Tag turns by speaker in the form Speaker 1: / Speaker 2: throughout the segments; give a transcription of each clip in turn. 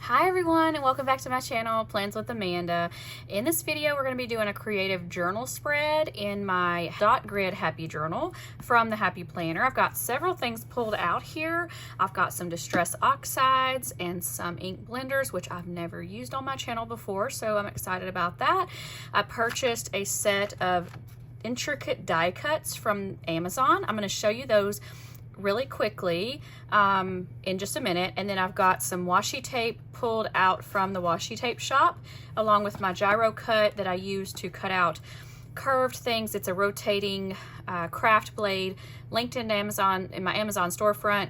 Speaker 1: Hi everyone, and welcome back to my channel, Plans with Amanda. In this video, we're going to be doing a creative journal spread in my dot grid happy journal from the Happy Planner. I've got several things pulled out here. I've got some distress oxides and some ink blenders, which I've never used on my channel before, so I'm excited about that. I purchased a set of intricate die cuts from Amazon. I'm going to show you those really quickly in just a minute, and then I've got some washi tape pulled out from the Washi Tape Shop along with my gyro cut that I use to cut out curved things. It's a rotating craft blade linked in Amazon in my Amazon storefront,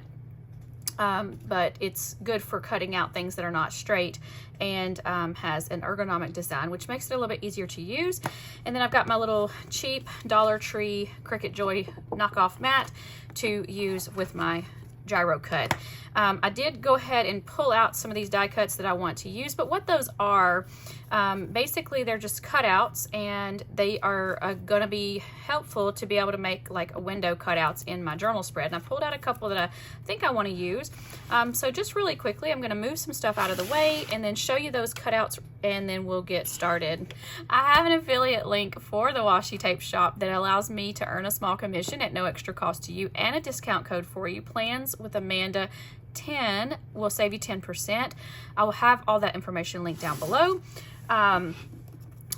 Speaker 1: but it's good for cutting out things that are not straight and has an ergonomic design, which makes it a little bit easier to use. And then I've got my little cheap Dollar Tree Cricut Joy knockoff mat to use with my gyro cut. I did go ahead and pull out some of these die cuts that I want to use, but what those are, basically they're just cutouts, and they are going to be helpful to be able to make like a window cutouts in my journal spread. And I pulled out a couple that I think I want to use. So just really quickly, I'm going to move some stuff out of the way and then show you those cutouts, and then we'll get started. I have an affiliate link for the Washi Tape Shop that allows me to earn a small commission at no extra cost to you, and a discount code for you. Plans with Amanda 10 will save you 10%. I will have all that information linked down below.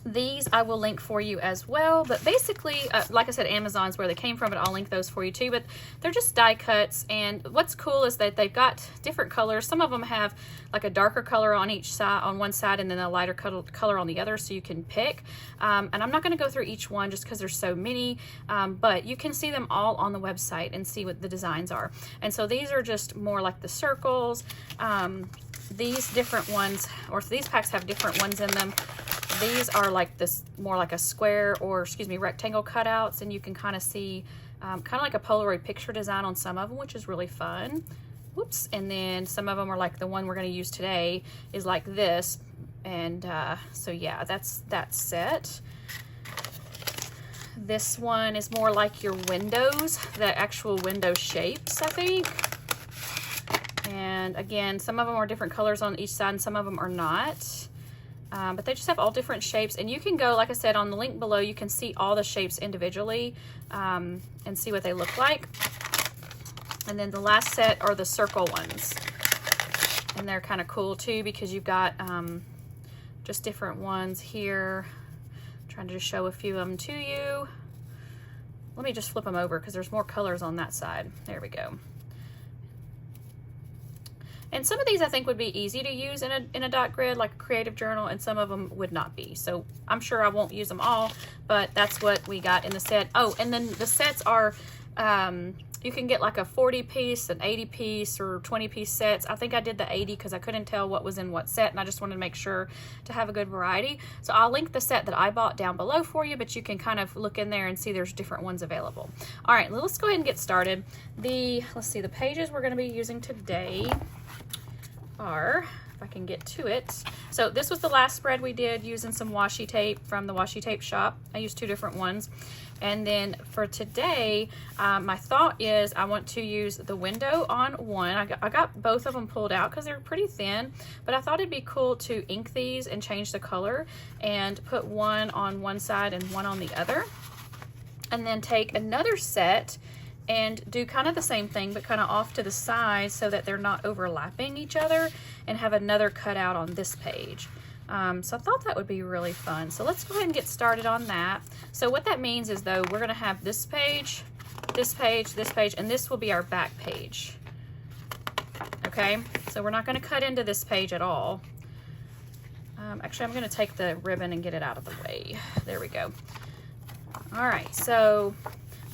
Speaker 1: These I will link for you as well, but basically, like I said, Amazon's where they came from, but I'll link those for you too. But they're just die cuts, and what's cool is that they've got different colors. Some of them have like a darker color on each side, on one side, and then a lighter color on the other, so you can pick. And I'm not going to go through each one just because there's so many, but you can see them all on the website and see what the designs are. And so these are just more like the circles. These different ones, or these packs have different ones in them. These are like this, more like a square, or excuse me, rectangle cutouts, and you can kind of see kind of like a Polaroid picture design on some of them, which is really fun. Whoops. And then some of them are like the one we're going to use today is like this. And so yeah, that's that set. This one is more like your windows, the actual window shapes, I think. And again, some of them are different colors on each side and some of them are not. But they just have all different shapes, and you can go, like I said, on the link below, you can see all the shapes individually and see what they look like. And then the last set are the circle ones, and they're kind of cool too because you've got just different ones here. I'm trying to just show a few of them to you. Let me just flip them over because there's more colors on that side. There we go. And some of these I think would be easy to use in a dot grid, like a creative journal, and some of them would not be. So I'm sure I won't use them all, but that's what we got in the set. Oh, and then the sets are, you can get like a 40 piece, an 80 piece, or 20 piece sets. I think I did the 80 because I couldn't tell what was in what set, and I just wanted to make sure to have a good variety. So I'll link the set that I bought down below for you, but you can kind of look in there and see there's different ones available. All right, let's go ahead and get started. Let's see, the pages we're going to be using today are, if I can get to it. So this was the last spread we did using some washi tape from the Washi Tape Shop. I used two different ones. And then for today, my thought is I want to use the window on one. I got both of them pulled out because they're pretty thin, but I thought it'd be cool to ink these and change the color and put one on one side and one on the other. And then take another set and do kind of the same thing, but kind of off to the side so that they're not overlapping each other, and have another cutout on this page. So I thought that would be really fun. So let's go ahead and get started on that. So what that means is, though, we're going to have this page, this page, this page, and this will be our back page. Okay, so we're not going to cut into this page at all. Actually, I'm going to take the ribbon and get it out of the way. There we go. All right, so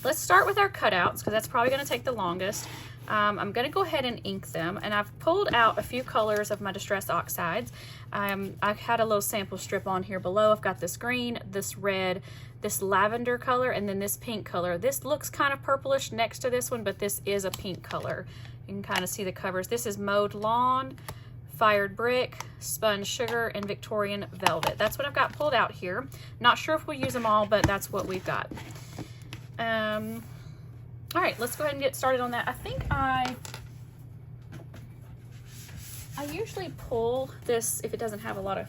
Speaker 1: let's start with our cutouts because that's probably going to take the longest. I'm going to go ahead and ink them, and I've pulled out a few colors of my distress oxides. I've had a little sample strip on here below. I've got this green, this red, this lavender color, and then this pink color. This looks kind of purplish next to this one, but this is a pink color. You can kind of see the covers. This is Mowed Lawn, Fired Brick, Spun Sugar, and Victorian Velvet. That's what I've got pulled out here. Not sure if we'll use them all, but that's what we've got. All right, let's go ahead and get started on that. I think I usually pull this if it doesn't have a lot of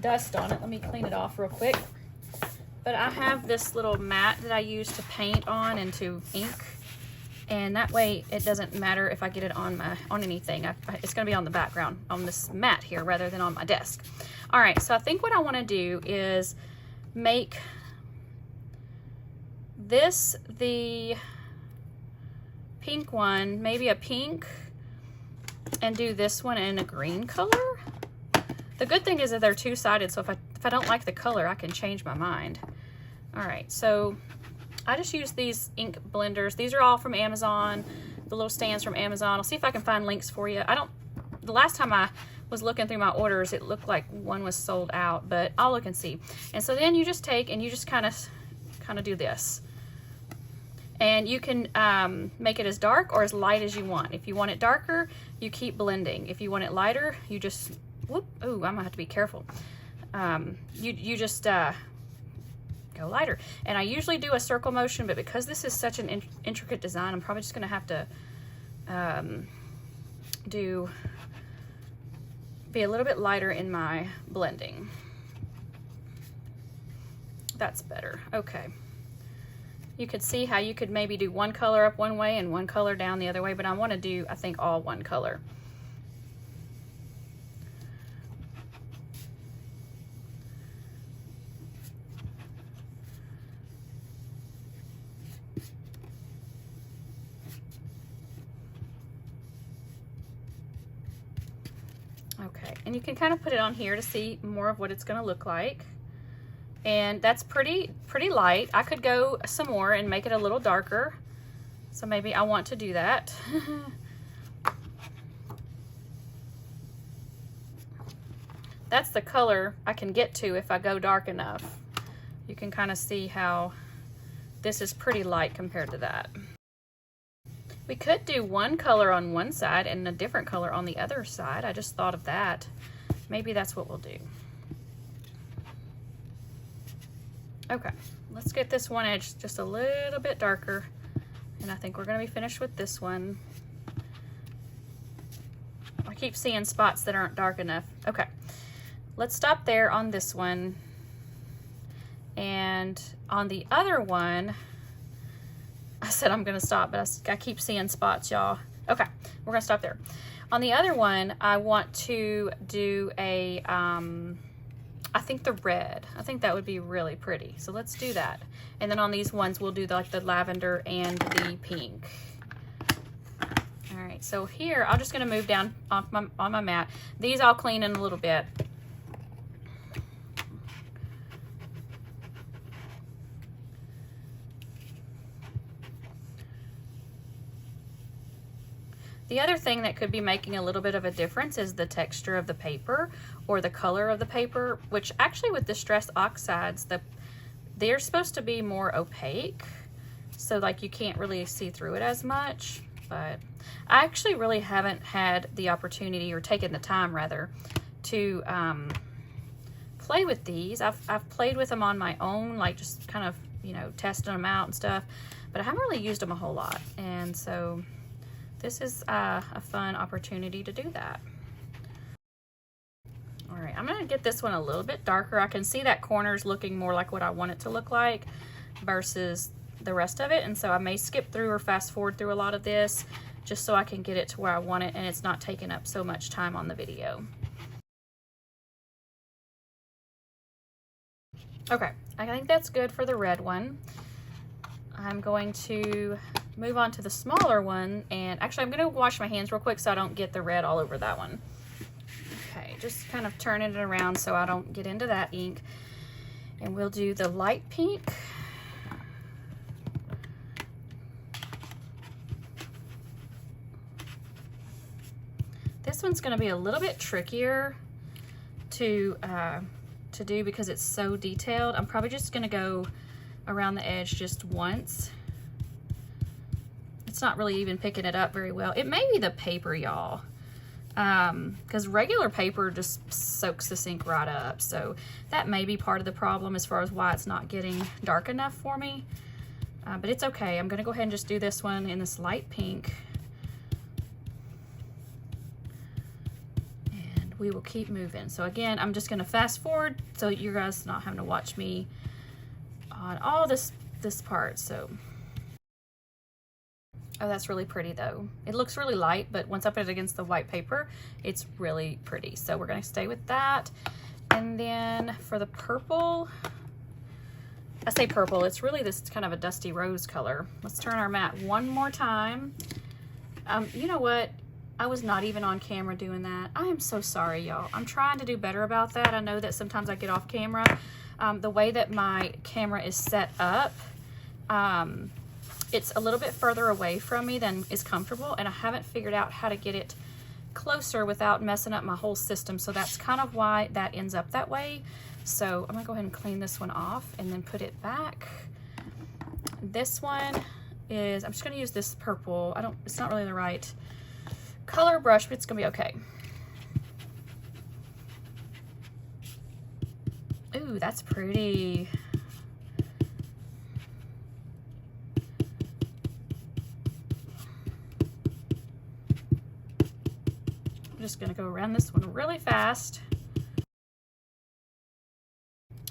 Speaker 1: dust on it. Let me clean it off real quick. But I have this little mat that I use to paint on and to ink. And that way it doesn't matter if I get it on anything. It's gonna be on the background on this mat here rather than on my desk. All right, so I think what I wanna do is make this the pink one, maybe a pink, and do this one in a green color. The good thing is that they're two-sided, so if I don't like the color, I can change my mind. All right, so I just use these ink blenders. These are all from Amazon, the little stands from Amazon. I'll see if I can find links for you. The last time I was looking through my orders, it looked like one was sold out, but I'll look and see. And so then you just take and you just kind of do this. And you can make it as dark or as light as you want. If you want it darker, you keep blending. If you want it lighter, you just, whoop, ooh, I'm gonna have to be careful. You just go lighter. And I usually do a circle motion, but because this is such an intricate design, I'm probably just gonna have to be a little bit lighter in my blending. That's better, okay. You could see how you could maybe do one color up one way and one color down the other way, but I want to do, I think, all one color. Okay, and you can kind of put it on here to see more of what it's going to look like. And that's pretty light. I could go some more and make it a little darker. So maybe I want to do that. That's the color I can get to if I go dark enough. You can kind of see how this is pretty light compared to that. We could do one color on one side and a different color on the other side. I just thought of that. Maybe that's what we'll do. Okay, let's get this one edge just a little bit darker, and I think we're gonna be finished with this one. I keep seeing spots that aren't dark enough. Okay, let's stop there on this one. And on the other one, I said I'm gonna stop, but I keep seeing spots, y'all. Okay, we're gonna stop there. On the other one, I want to do a, I think the red. I think that would be really pretty. So let's do that. And then on these ones, we'll do like the lavender and the pink. All right, so here, I'm just gonna move down on my mat. These I'll clean in a little bit. The other thing that could be making a little bit of a difference is the texture of the paper or the color of the paper, which actually with distress oxides, they're supposed to be more opaque. So like you can't really see through it as much, but I actually really haven't had the opportunity, or taken the time rather, to play with these. I've played with them on my own, like just kind of, you know, testing them out and stuff, but I haven't really used them a whole lot. And so this is a fun opportunity to do that. All right, I'm gonna get this one a little bit darker. I can see that corner's looking more like what I want it to look like versus the rest of it. And so I may skip through or fast forward through a lot of this just so I can get it to where I want it and it's not taking up so much time on the video. Okay, I think that's good for the red one. I'm going to move on to the smaller one, and actually I'm going to wash my hands real quick so I don't get the red all over that one. Okay, just kind of turning it around so I don't get into that ink. And we'll do the light pink. This one's going to be a little bit trickier to do because it's so detailed. I'm probably just going to go around the edge just once. It's not really even picking it up very well. It may be the paper, y'all, because regular paper just soaks this ink right up. So that may be part of the problem as far as why it's not getting dark enough for me. But it's okay. I'm gonna go ahead and just do this one in this light pink. we will keep moving. So again, I'm just gonna fast forward so you guys not having to watch me on all this part. So, oh, that's really pretty though. It looks really light, but once I put it against the white paper, it's really pretty. So we're gonna stay with that. And then for the purple, I say purple, it's really this kind of a dusty rose color. Let's turn our mat one more time. You know what? I was not even on camera doing that. I am so sorry, y'all. I'm trying to do better about that. I know that sometimes I get off camera. The way that my camera is set up, it's a little bit further away from me than is comfortable, and I haven't figured out how to get it closer without messing up my whole system. So that's kind of why that ends up that way. So I'm gonna go ahead and clean this one off and then put it back. This one is, I'm just gonna use this purple. It's not really the right color brush, but it's gonna be okay. Ooh, that's pretty. I'm just gonna go around this one really fast.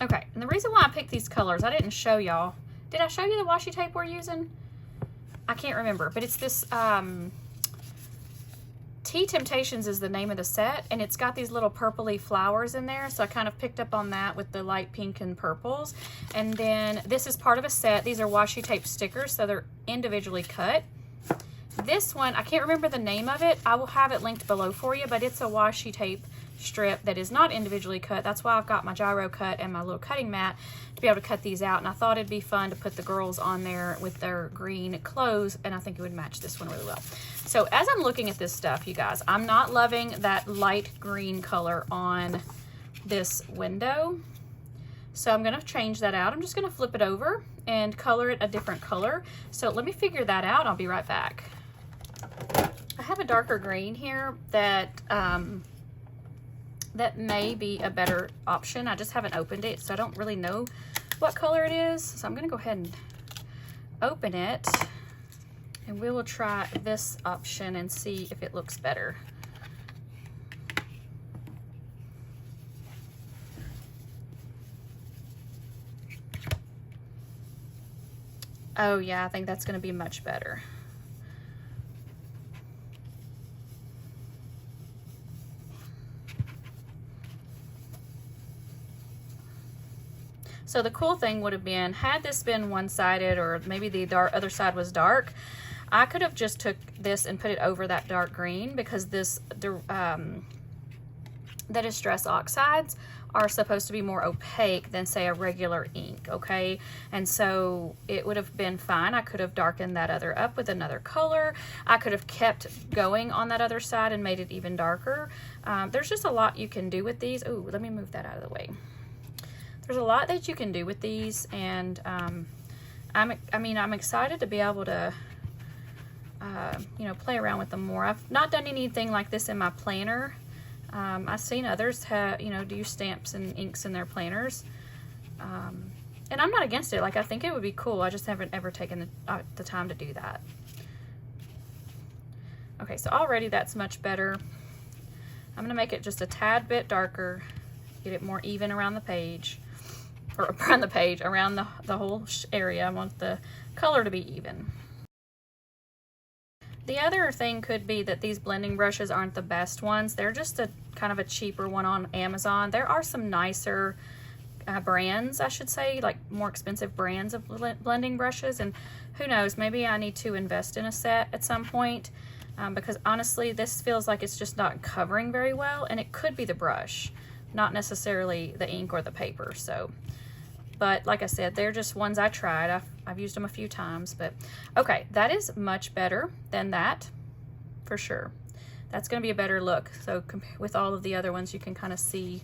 Speaker 1: Okay, and the reason why I picked these colors, I didn't show y'all. Did I show you the washi tape we're using? I can't remember, but it's this, Tea Temptations is the name of the set, and it's got these little purpley flowers in there, so I kind of picked up on that with the light pink and purples. And then this is part of a set. These are washi tape stickers, so they're individually cut. This one, I can't remember the name of it. I will have it linked below for you, but it's a washi tape strip that is not individually cut. That's why I've got my gyro cut and my little cutting mat to be able to cut these out. And I thought it'd be fun to put the girls on there with their green clothes, and I think it would match this one really well. So as I'm looking at this stuff, you guys, I'm not loving that light green color on this window. So I'm gonna change that out. I'm just gonna flip it over and color it a different color. So let me figure that out. I'll be right back. I have a darker green here that that may be a better option. I just haven't opened it, so I don't really know what color it is. So I'm gonna go ahead and open it, and we will try this option and see if it looks better. Oh yeah, I think that's gonna be much better. So the cool thing would have been, had this been one-sided, or maybe the other side was dark, I could have just took this and put it over that dark green, because the Distress Oxides are supposed to be more opaque than, say, a regular ink, okay? And so it would have been fine. I could have darkened that other up with another color. I could have kept going on that other side and made it even darker. There's just a lot you can do with these. Ooh, let me move that out of the way. There's a lot that you can do with these, and I'm excited to be able to you know, play around with them more. I've not done anything like this in my planner. I've seen others have, you know, do stamps and inks in their planners, and I'm not against it. Like, I think it would be cool. I just haven't ever taken the time to do that. Okay, so already that's much better. I'm gonna make it just a tad bit darker, get it more even around the page. Or around the page, around the whole area. I want the color to be even. The other thing could be that these blending brushes aren't the best ones. They're just a kind of a cheaper one on Amazon. There are some nicer brands, I should say, like more expensive brands of blending brushes, and who knows, maybe I need to invest in a set at some point, because honestly, this feels like it's just not covering very well, and it could be the brush, not necessarily the ink or the paper. So, but like I said, they're just ones I tried. I've used them a few times, but okay, that is much better than that, for sure. That's gonna be a better look. So with all of the other ones, you can kind of see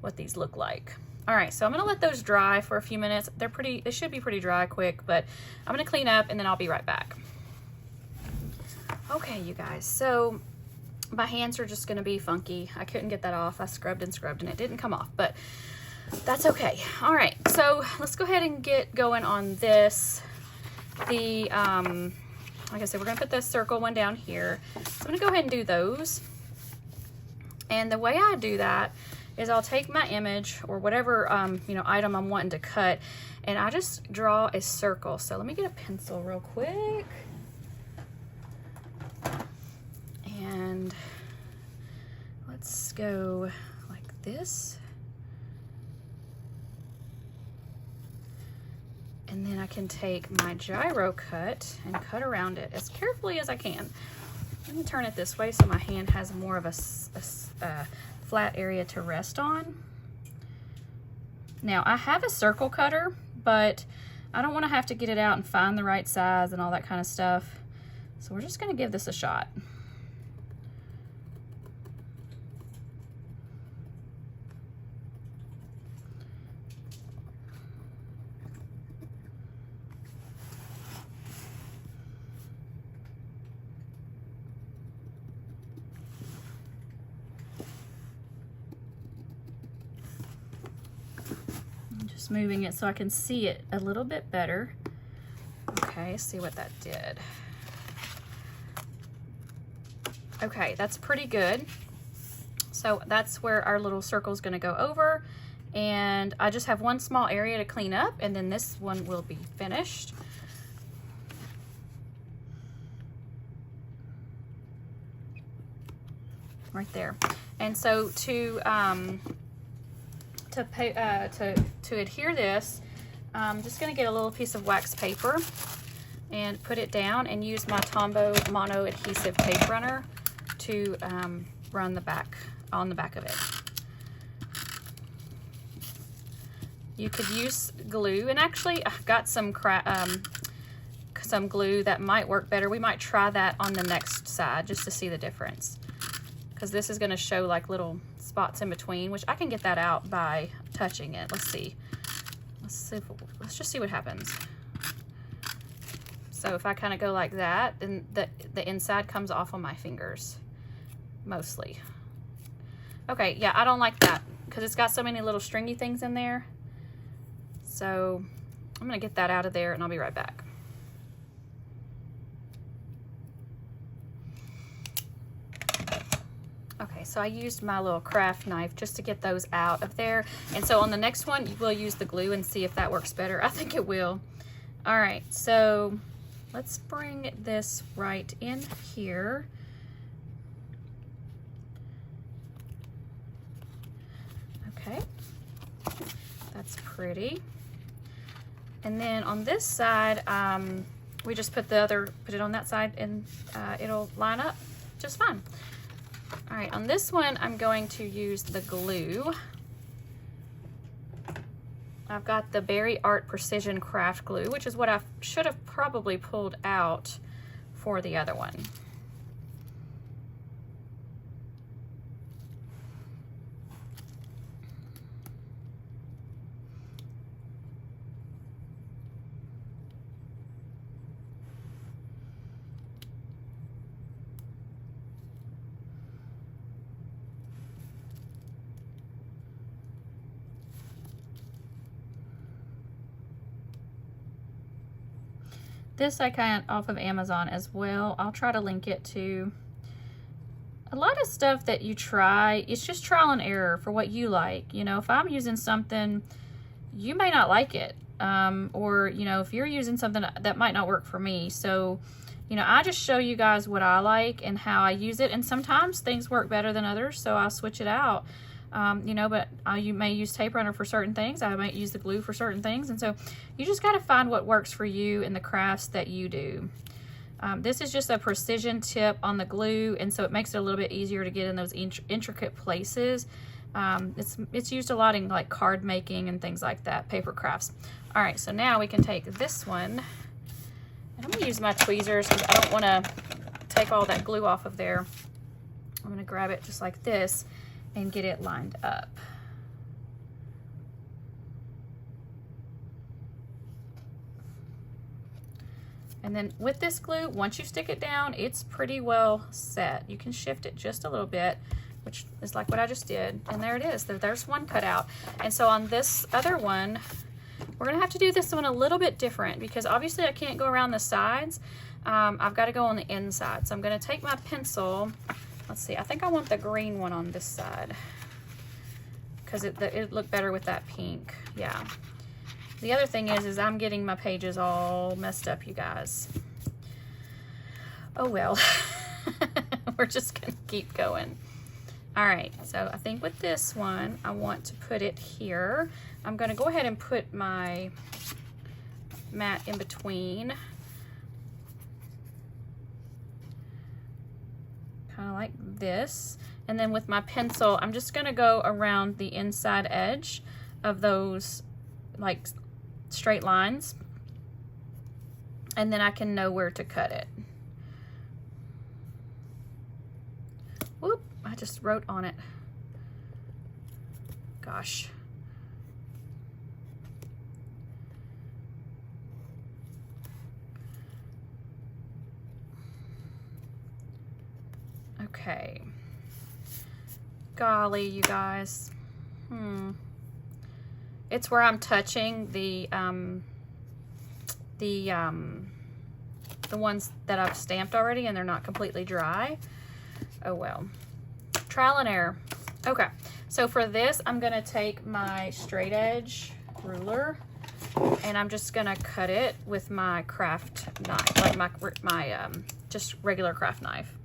Speaker 1: what these look like. All right, so I'm gonna let those dry for a few minutes. They should be pretty dry quick, but I'm gonna clean up and then I'll be right back. Okay, you guys, so my hands are just gonna be funky. I couldn't get that off. I scrubbed and scrubbed and it didn't come off, but that's okay. All right, so let's go ahead and get going on this. Like I said, we're gonna put this circle one down here. So I'm gonna go ahead and do those. And the way I do that is I'll take my image or whatever, you know, item I'm wanting to cut, and I just draw a circle. So let me get a pencil real quick. And let's go like this. And then I can take my gyro cut and cut around it as carefully as I can. Let me turn it this way so my hand has more of a flat area to rest on. Now I have a circle cutter, but I don't want to have to get it out and find the right size and all that kind of stuff. So we're just going to give this a shot. Moving it so I can see it a little bit better. Okay, see what that did. Okay, that's pretty good. So that's where our little circle is going to go over, and I just have one small area to clean up, and then this one will be finished. Right there. And so to adhere this, I'm just going to get a little piece of wax paper and put it down and use my Tombow Mono Adhesive Tape Runner to run the back, on the back of it. You could use glue, and actually I've got some glue that might work better. We might try that on the next side just to see the difference, because this is going to show like little spots in between, which I can get that out by touching it. Let's see. Let's just see what happens. So if I kind of go like that, then the inside comes off on my fingers, mostly. Okay, yeah, I don't like that because it's got so many little stringy things in there. So I'm gonna get that out of there and I'll be right back. Okay, so I used my little craft knife just to get those out of there. And so on the next one, we'll use the glue and see if that works better. I think it will. All right, so let's bring this right in here. Okay, that's pretty. And then on this side, we just put it on that side, and it'll line up just fine. All right, on this one, I'm going to use the glue. I've got the Berry Art Precision Craft Glue, which is what I should have probably pulled out for the other one. This I got off of Amazon as well. I'll try to link it to. A lot of stuff that you try, it's just trial and error for what you like. You know, if I'm using something, you may not like it. Or, you know, if you're using something that might not work for me. So, you know, I just show you guys what I like and how I use it. And sometimes things work better than others, so I'll switch it out. You know, but you may use tape runner for certain things. I might use the glue for certain things. And so you just got to find what works for you in the crafts that you do. This is just a precision tip on the glue, and so it makes it a little bit easier to get in those intricate places. It's used a lot in like card making and things like that, paper crafts. All right, so now we can take this one, and I'm gonna use my tweezers because I don't want to take all that glue off of there. I'm gonna grab it just like this and get it lined up. And then with this glue, once you stick it down, it's pretty well set. You can shift it just a little bit, which is like what I just did. And there it is, there's one cut out. And so on this other one, we're gonna have to do this one a little bit different because obviously I can't go around the sides. I've gotta go on the inside. So I'm gonna take my pencil. let's see, I think I want the green one on this side because it looked better with that pink. Yeah. The other thing is I'm getting my pages all messed up, you guys. Oh well. We're just gonna keep going. All right, so I think with this one, I want to put it here. I'm gonna go ahead and put my mat in between. Kind of like this. And then with my pencil, I'm just gonna go around the inside edge of those like straight lines. And then I can know where to cut it. Whoop, I just wrote on it. Gosh. Okay. Golly, you guys. It's where I'm touching the ones that I've stamped already and they're not completely dry. Oh well. Trial and error. Okay, so for this, I'm gonna take my straight edge ruler and I'm just gonna cut it with my craft knife, like my just regular craft knife.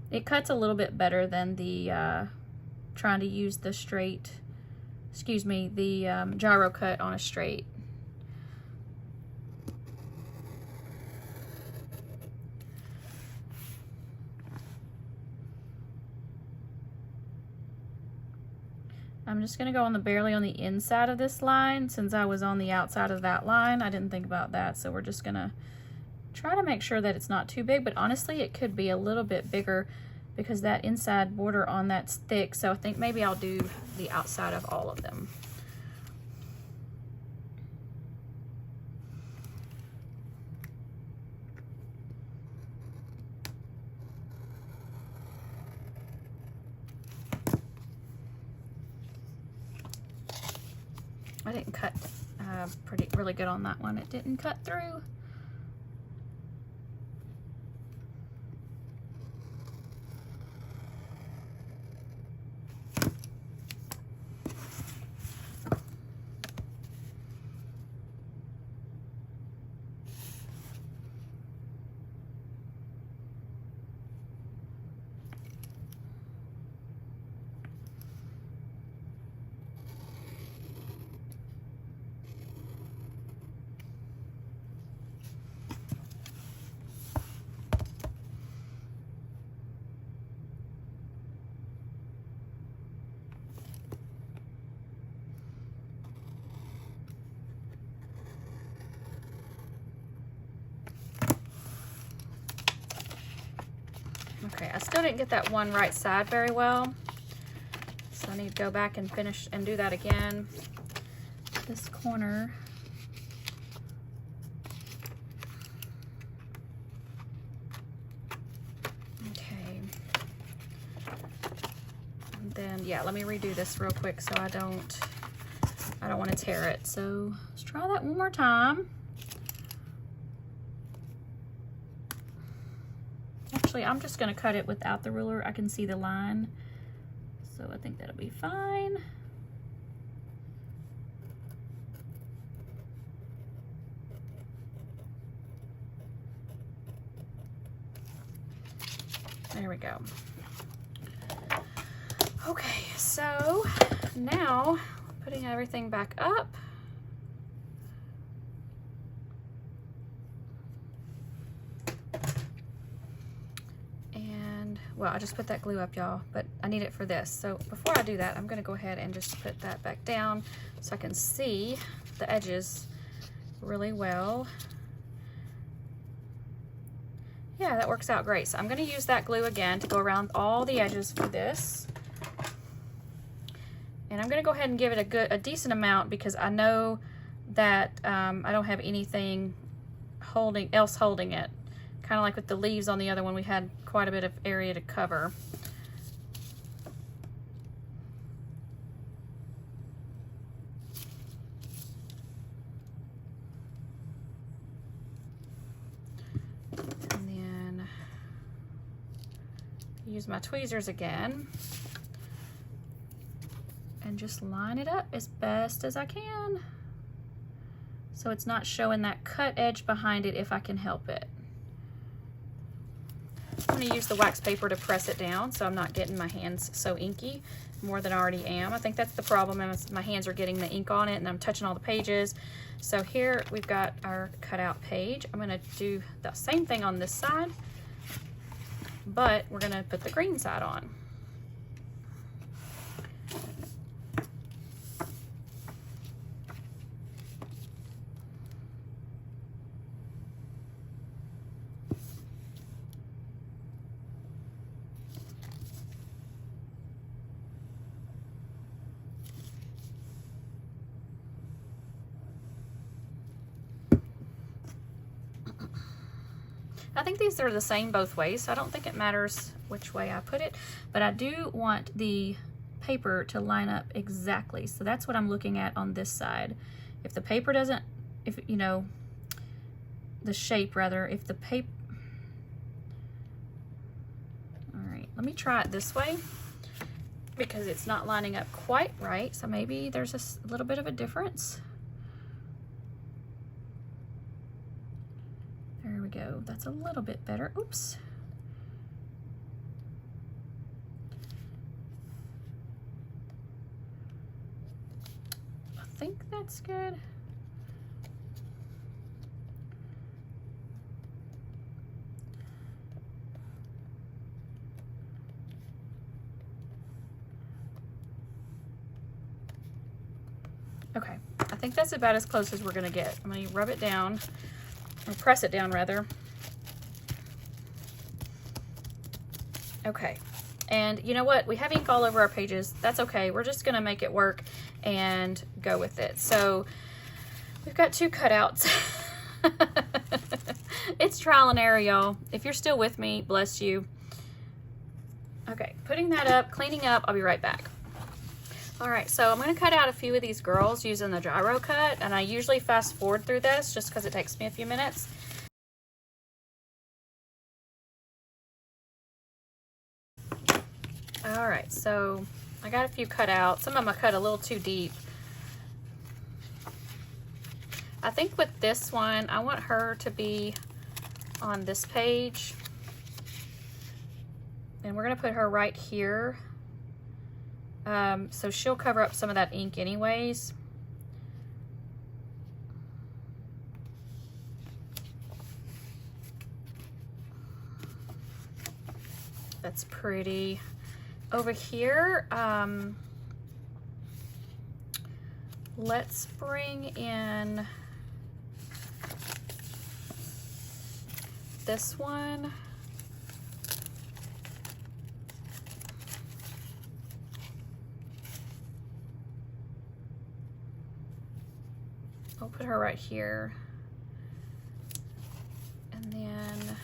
Speaker 1: It cuts a little bit better than the trying to use the straight, excuse me, the gyro cut on a straight. I'm just gonna go barely on the inside of this line. Since I was on the outside of that line, I didn't think about that. So we're just gonna try to make sure that it's not too big, but honestly, it could be a little bit bigger because that inside border on that's thick. So I think maybe I'll do the outside of all of them. I didn't cut really good on that one. It didn't cut through. Okay, I still didn't get that one right side very well, so I need to go back and finish and do that again. This corner. Okay. And then, yeah, let me redo this real quick so I don't want to tear it. So let's try that one more time. Actually, I'm just going to cut it without the ruler. I can see the line, so I think that'll be fine. There we go. Okay, so now putting everything back up. Well, I just put that glue up, y'all, but I need it for this. So before I do that, I'm gonna go ahead and just put that back down so I can see the edges really well. Yeah, that works out great. So I'm gonna use that glue again to go around all the edges for this. And I'm gonna go ahead and give it a decent amount because I know that I don't have anything else holding it. Kind of like with the leaves on the other one, we had quite a bit of area to cover. And then use my tweezers again and just line it up as best as I can, so it's not showing that cut edge behind it if I can help it. I'm going to use the wax paper to press it down so I'm not getting my hands so inky more than I already am. I think that's the problem, is my hands are getting the ink on it and I'm touching all the pages. So here we've got our cutout page. I'm going to do the same thing on this side, but we're going to put the green side on. I think these are the same both ways, so I don't think it matters which way I put it, but I do want the paper to line up exactly. So that's what I'm looking at on this side. If the paper doesn't, if you know, the shape rather, if the paper, all right, let me try it this way because it's not lining up quite right. So maybe there's a little bit of a difference. There we go. That's a little bit better. Oops. I think that's good. Okay, I think that's about as close as we're gonna get. I'm gonna rub it down, or press it down rather. Okay, and you know what? We have ink all over our pages. That's okay. We're just gonna make it work and go with it. So we've got two cutouts. It's trial and error, y'all. If you're still with me, bless you. Okay, putting that up, cleaning up, I'll be right back. All right, so I'm gonna cut out a few of these girls using the gyro cut, and I usually fast forward through this just because it takes me a few minutes. All right, so I got a few cut out. Some of them I cut a little too deep. I think with this one, I want her to be on this page. And we're gonna put her right here. So she'll cover up some of that ink anyways. That's pretty. Over here, let's bring in this one. I'll put her right here. And then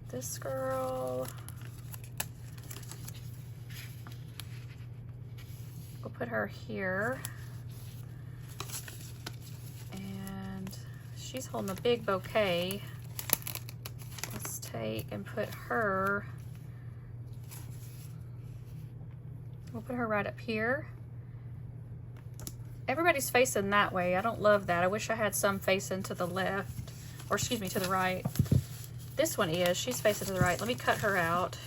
Speaker 1: this girl, we'll put her here. And she's holding a big bouquet. Let's take and put her, we'll put her right up here. Everybody's facing that way. I don't love that. I wish I had some facing to the left, or excuse me, to the right. This one is, she's facing to the right. Let me cut her out.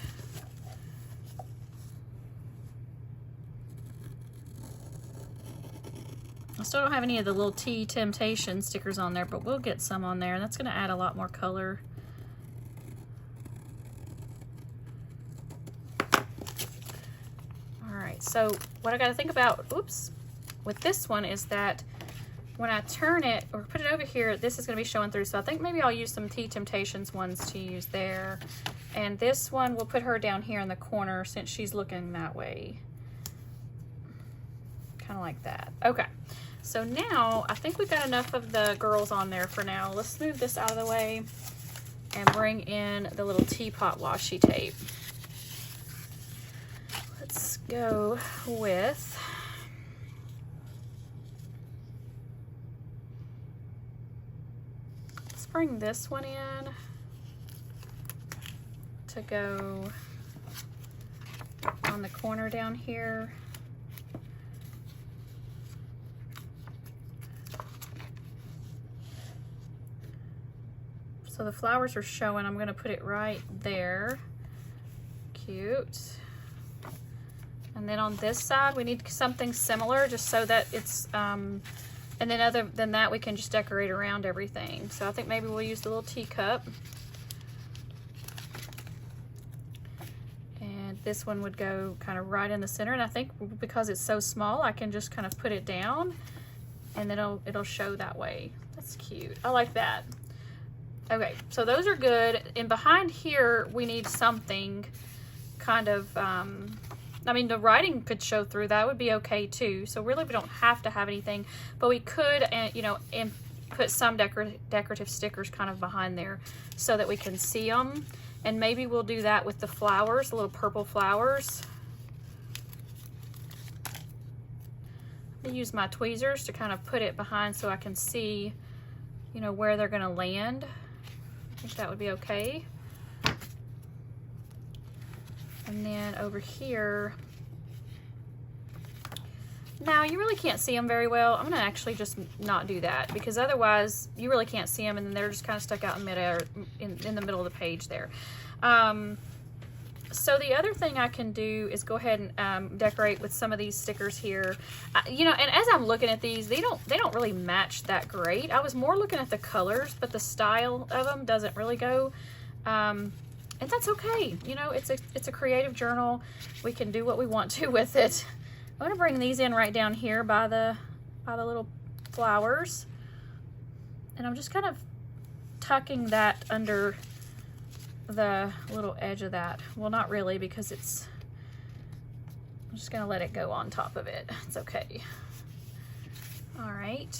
Speaker 1: I still don't have any of the little Tea Temptation stickers on there, but we'll get some on there, and that's gonna add a lot more color. All right, so what I gotta think about, oops, with this one is that when I turn it or put it over here, this is going to be showing through. So I think maybe I'll use some Tea Temptations ones to use there. And this one, we'll put her down here in the corner since she's looking that way. Kind of like that. Okay. So now I think we've got enough of the girls on there for now. Let's move this out of the way and bring in the little teapot washi tape. Let's go with... bring this one in. to go on the corner down here. So the flowers are showing. I'm going to put it right there. Cute. And then on this side, we need something similar just so that it's, and then other than that, we can just decorate around everything. So I think maybe we'll use the little teacup. And this one would go kind of right in the center. And I think because it's so small, I can just kind of put it down and then it'll show that way. That's cute. I like that. Okay, so those are good. And behind here, we need something kind of, I mean, the writing could show through. That would be okay too. So really, we don't have to have anything, but we could, you know, and put some decorative stickers kind of behind there so that we can see them. And maybe we'll do that with the flowers, the little purple flowers. I'm gonna use my tweezers to kind of put it behind so I can see, you know, where they're gonna land. I think that would be okay. And then over here, now you really can't see them very well. I'm gonna actually just not do that because otherwise you really can't see them and then they're just kind of stuck out in midair in the middle of the page there. So the other thing I can do is go ahead and decorate with some of these stickers here. You know, and as I'm looking at these, they don't really match that great. I was more looking at the colors, but the style of them doesn't really go. And that's okay. You know, it's a creative journal. We can do what we want to with it. I'm gonna bring these in right down here by the little flowers, and I'm just kind of tucking that under the little edge of that. Well, not really, because I'm just gonna let it go on top of it. It's okay. All right.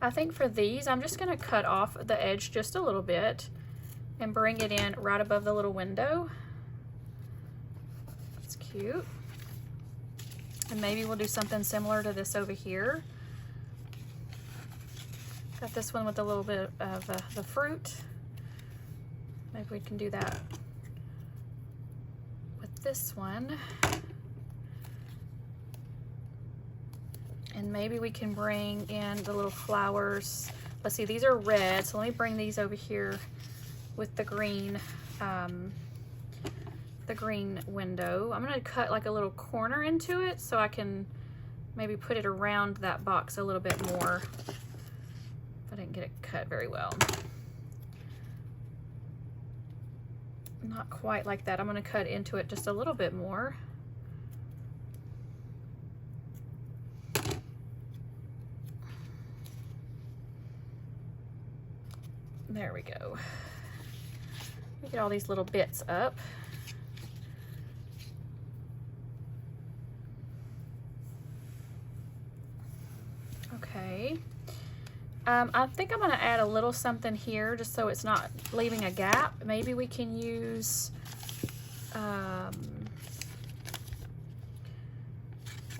Speaker 1: I think for these, I'm just gonna cut off the edge just a little bit and bring it in right above the little window. That's cute. And maybe we'll do something similar to this over here. Got this one with a little bit of the fruit. Maybe we can do that with this one. And maybe we can bring in the little flowers. Let's see, these are red, so let me bring these over here with the green window. I'm gonna cut like a little corner into it so I can maybe put it around that box a little bit more. I didn't get it cut very well. Not quite like that. I'm gonna cut into it just a little bit more. There we go. We get all these little bits up. Okay. I think I'm going to add a little something here just so it's not leaving a gap. Maybe we can use,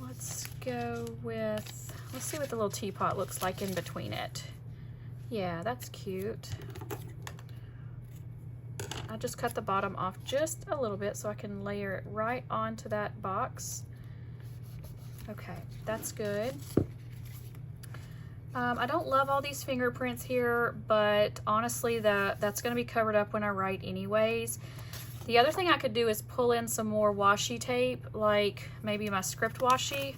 Speaker 1: let's go with, let's see what the little teapot looks like in between it. Yeah, that's cute. I just cut the bottom off just a little bit so I can layer it right onto that box. Okay, that's good. I don't love all these fingerprints here, but honestly, that's going to be covered up when I write anyways. The other thing I could do is pull in some more washi tape, like maybe my script washi.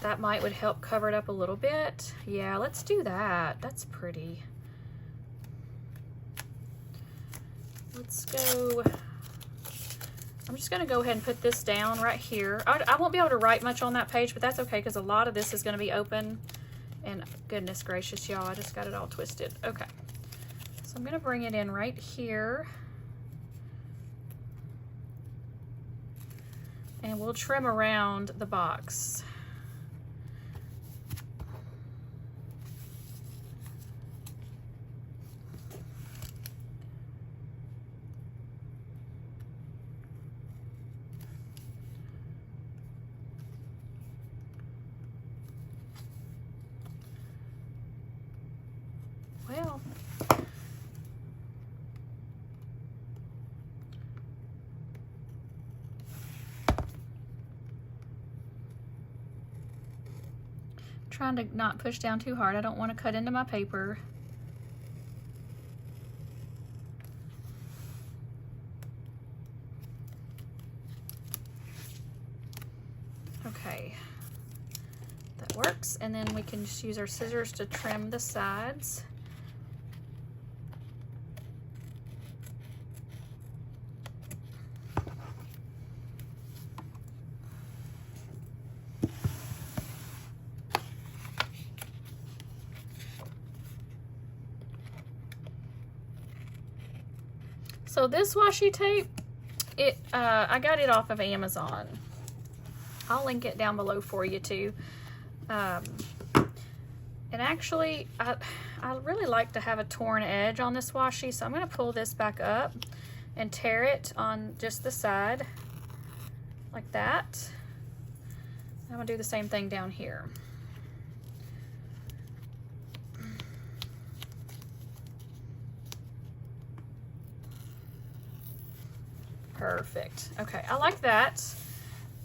Speaker 1: That would help cover it up a little bit. Yeah, let's do that. That's pretty. Let's go. I'm just going to go ahead and put this down right here. I won't be able to write much on that page, but that's okay because a lot of this is going to be open. And goodness gracious, y'all, I just got it all twisted. Okay. So I'm going to bring it in right here. And we'll trim around the box. Well, trying to not push down too hard. I don't want to cut into my paper. Okay, that works. And then we can just use our scissors to trim the sides. So this washi tape, I got it off of Amazon. I'll link it down below for you too. And actually, I really like to have a torn edge on this washi, so I'm going to pull this back up and tear it on just the side like that. I'm going to do the same thing down here. Perfect. Okay, I like that.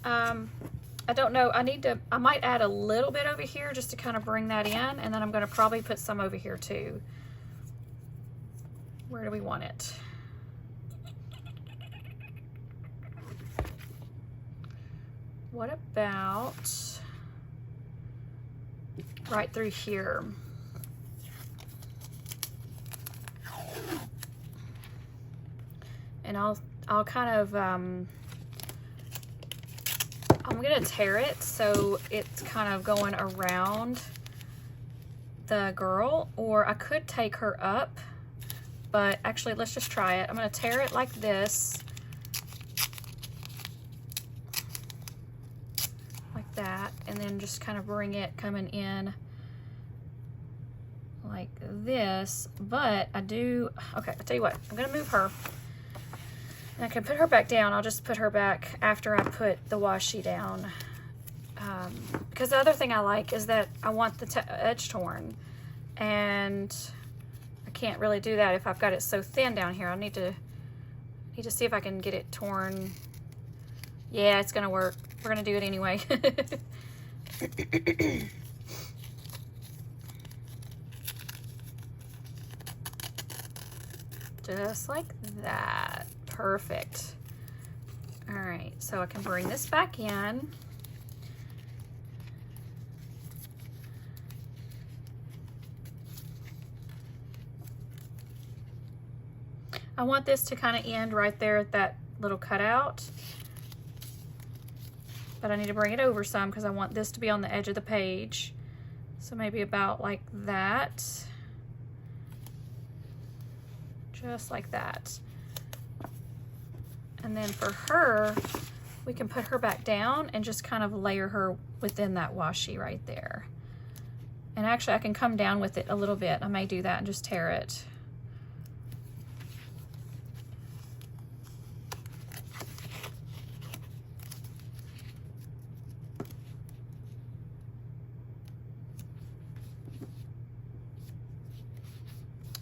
Speaker 1: I don't know, I might add a little bit over here just to kind of bring that in, and then I'm going to probably put some over here too. Where do we want it? What about right through here? And I'll kind of, I'm gonna tear it so it's kind of going around the girl, or I could take her up, but actually let's just try it. I'm gonna tear it like this, like that, and then just kind of bring it coming in like this. But okay, I'll tell you what, I'm gonna move her. And I can put her back down. I'll just put her back after I put the washi down. Because the other thing I like is that I want the edge torn. And I can't really do that if I've got it so thin down here. I need to see if I can get it torn. Yeah, it's gonna work. We're gonna do it anyway. Just like that. Perfect. All right, so I can bring this back in. I want this to kind of end right there at that little cutout, but I need to bring it over some because I want this to be on the edge of the page. So maybe about like that. Just like that. And then for her, we can put her back down and just kind of layer her within that washi right there. And actually I can come down with it a little bit. I may do that and just tear it.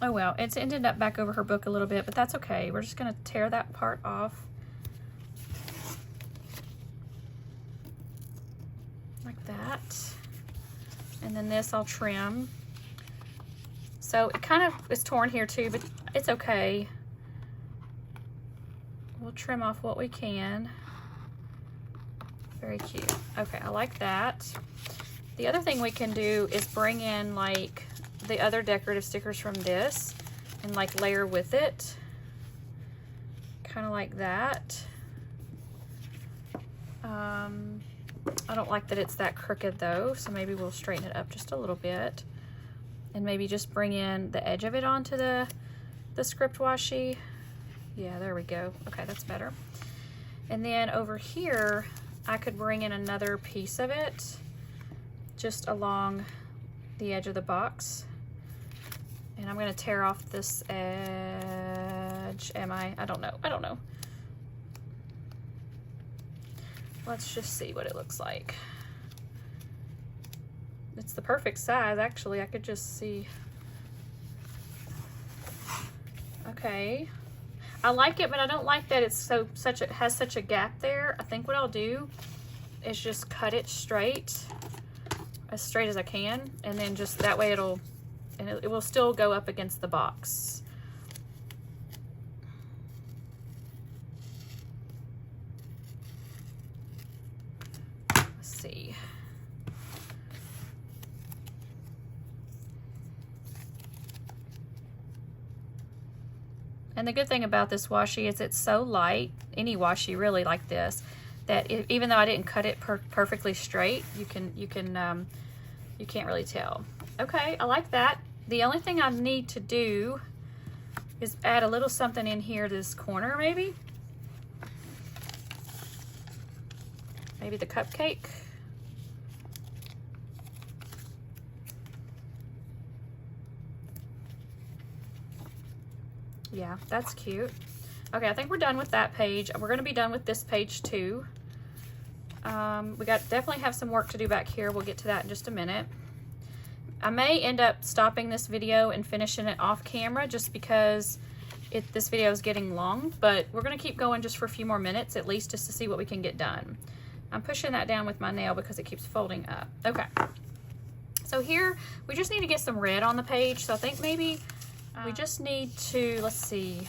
Speaker 1: Oh well, it's ended up back over her book a little bit, but that's okay. We're just gonna tear that part off. Like that. And then this I'll trim. So it kind of is torn here too, but it's okay. We'll trim off what we can. Very cute. Okay, I like that. The other thing we can do is bring in like the other decorative stickers from this and like layer with it. Kind of like that. I don't like that it's that crooked though, so maybe we'll straighten it up just a little bit and maybe just bring in the edge of it onto the script washi. Yeah, there we go. Okay, that's better. And then over here, I could bring in another piece of it just along the edge of the box. And I'm gonna tear off this edge. I don't know. Let's just see what it looks like. It's the perfect size, actually. I could just see. Okay. I like it, but I don't like that it's has such a gap there. I think what I'll do is just cut it straight as straight as I can, and then just that way it will still go up against the box. Let's see. And the good thing about this washi is it's so light, any washi really like this, that even though I didn't cut it perfectly straight, you can't really tell. Okay, I like that. The only thing I need to do is add a little something in here to this corner, maybe. Maybe the cupcake. Yeah, that's cute. Okay, I think we're done with that page. We're going to be done with this page too. We definitely have some work to do back here. We'll get to that in just a minute. I may end up stopping this video and finishing it off camera just because this video is getting long, but we're going to keep going just for a few more minutes at least, just to see what we can get done. I'm pushing that down with my nail because it keeps folding up. Okay, so here we just need to get some red on the page. So I think maybe we just need to, let's see.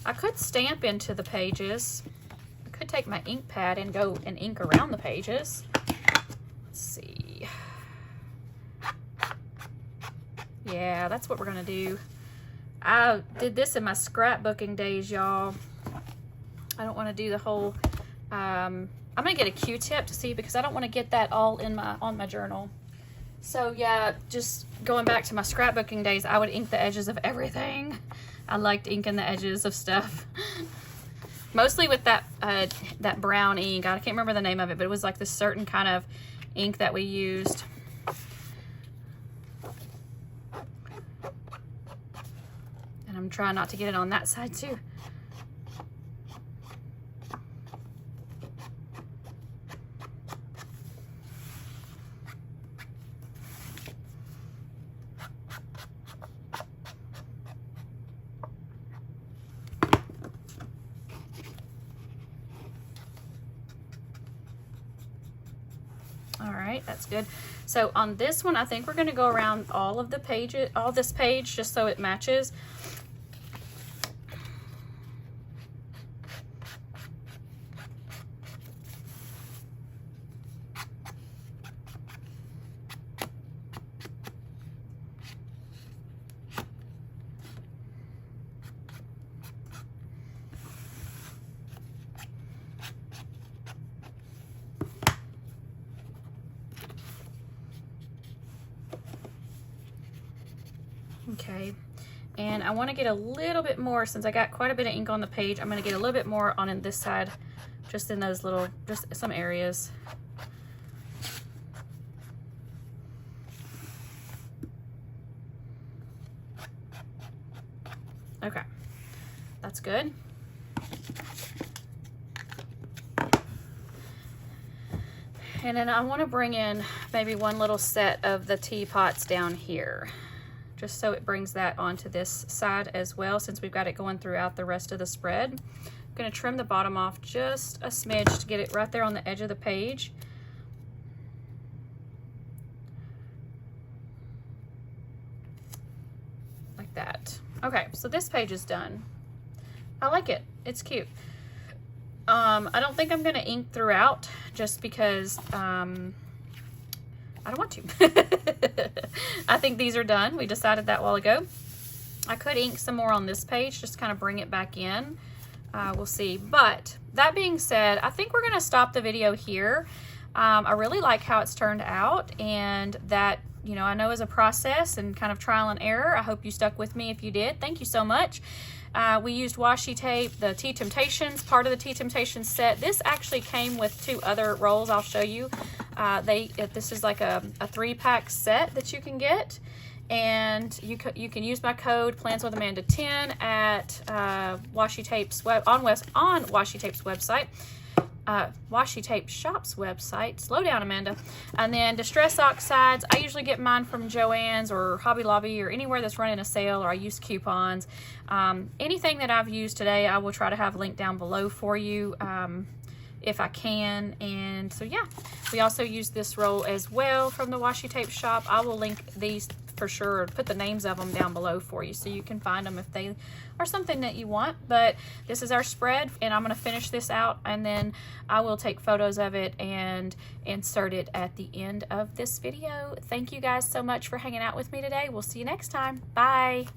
Speaker 1: I could stamp into the pages. I could take my ink pad and go and ink around the pages. Let's see. Yeah, that's what we're gonna do. I did this in my scrapbooking days, y'all. I don't want to do the whole, I'm gonna get a Q-tip to see, because I don't want to get that all in on my journal. So yeah, just going back to my scrapbooking days, I would ink the edges of everything. I liked inking the edges of stuff. Mostly with that that brown ink. I can't remember the name of it, but it was like this certain kind of ink that we used. And I'm trying not to get it on that side too. All right, that's good. So on this one, I think we're going to go around all of the pages, all this page, just so it matches. Okay, and I want to get a little bit more, since I got quite a bit of ink on the page. I'm going to get a little bit more on this side, just in those little, just some areas. Okay, that's good. And then I want to bring in maybe one little set of the teapots down here, just so it brings that onto this side as well, since we've got it going throughout the rest of the spread. I'm going to trim the bottom off just a smidge to get it right there on the edge of the page. Like that. Okay, so this page is done. I like it. It's cute. I don't think I'm going to ink throughout, just because I don't want to. I think these are done. We decided that a while ago. I could ink some more on this page, just kind of bring it back in. We'll see. But that being said, I think we're going to stop the video here. I really like how it's turned out, and that, you know, I know is a process and kind of trial and error. I hope you stuck with me if you did. Thank you so much. We used washi tape, the Tea Temptations, part of the Tea Temptations set. This actually came with 2 other rolls I'll show you. This is like a 3-pack set that you can get, and you can use my code PlansWithAmanda10 at Washi Tape's on Washi Tape's website. Washi Tape Shop's website. Slow down, Amanda. And then Distress Oxides, I usually get mine from Joann's or Hobby Lobby or anywhere that's running a sale, or I use coupons. Anything that I've used today, I will try to have linked down below for you. if I can. And so yeah, we also use this roll as well from the Washi Tape Shop. I will link these for sure, put the names of them down below for you so you can find them if they are something that you want. But this is our spread, and I'm going to finish this out, and then I will take photos of it and insert it at the end of this video. Thank you guys so much for hanging out with me today. We'll see you next time. Bye.